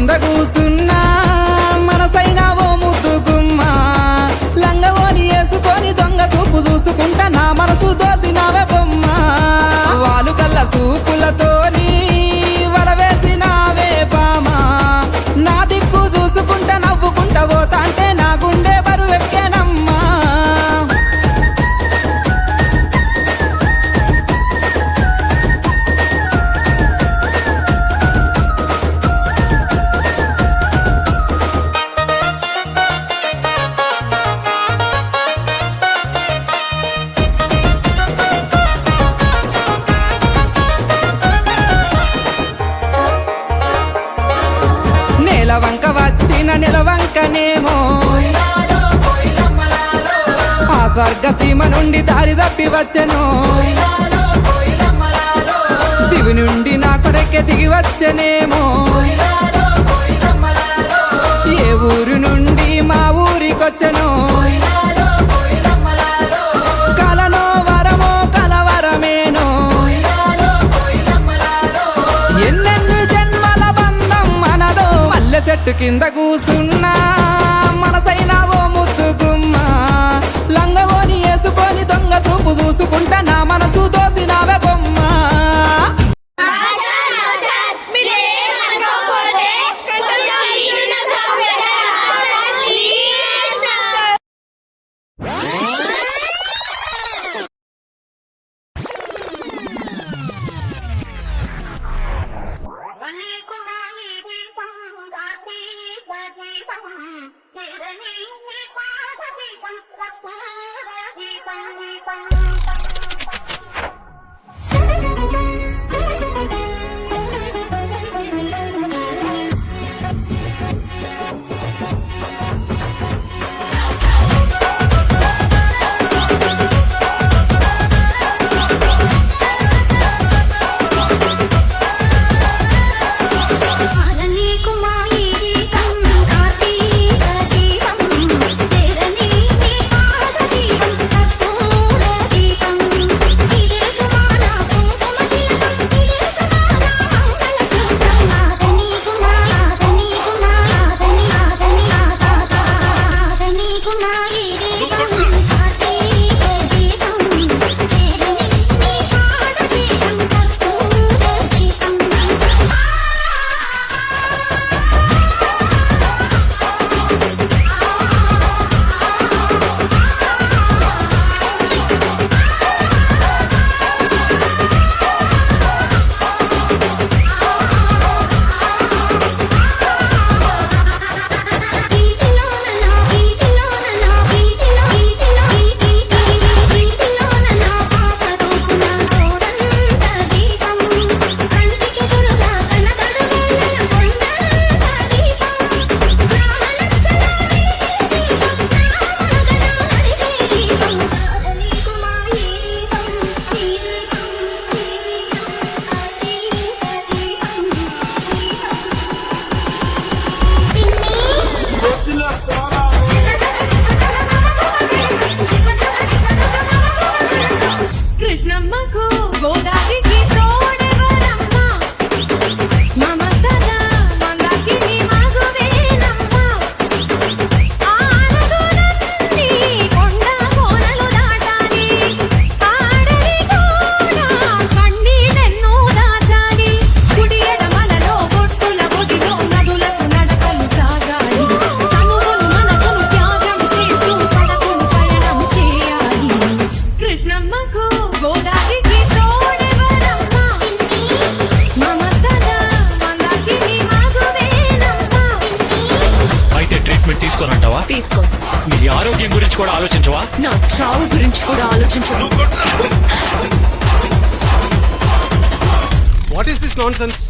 కింద కూస్తున్నా మనసైనా ఓ ముద్దు గుమ్మ లంగవోని వేసుకొని దొంగ చూపు చూసుకుంటా నా మనసు దోసినావే బొమ్మ వాలు కళ్ళ చూపులతోని వలవేసినావే బామా నా దిక్కు చూసుకుంటా నవ్వుకుంటా పోతా అంటే నా గుండె బరువెక్కేనమ్మా వంక వచ్చిన నిలవంకనేమో ఆ స్వర్గ సీమ నుండి దారి తప్పి వచ్చెను దివి నుండి నా కొడెక్కి దిగి వచ్చెనేమో ఏ ఊరు నుండి మా ఊరికొచ్చెను కలనో వరమో కలవరమేనో ఎన్నెన్ని జన్మల బంధం మనదో మల్లె చెట్టు కింద కూసున్నా మనసైనా ఓ ముద్దు గుమ్మ లంగవోని వేసుకొని దొంగ చూపు చూసుకుంటా నా మనసు దోసినావే బొమ్మ తీసుకో. నీ ఆరోగ్యం గురించి కూడా ఆలోచించవా? నా చావు గురించి కూడా ఆలోచించవు. What is this nonsense?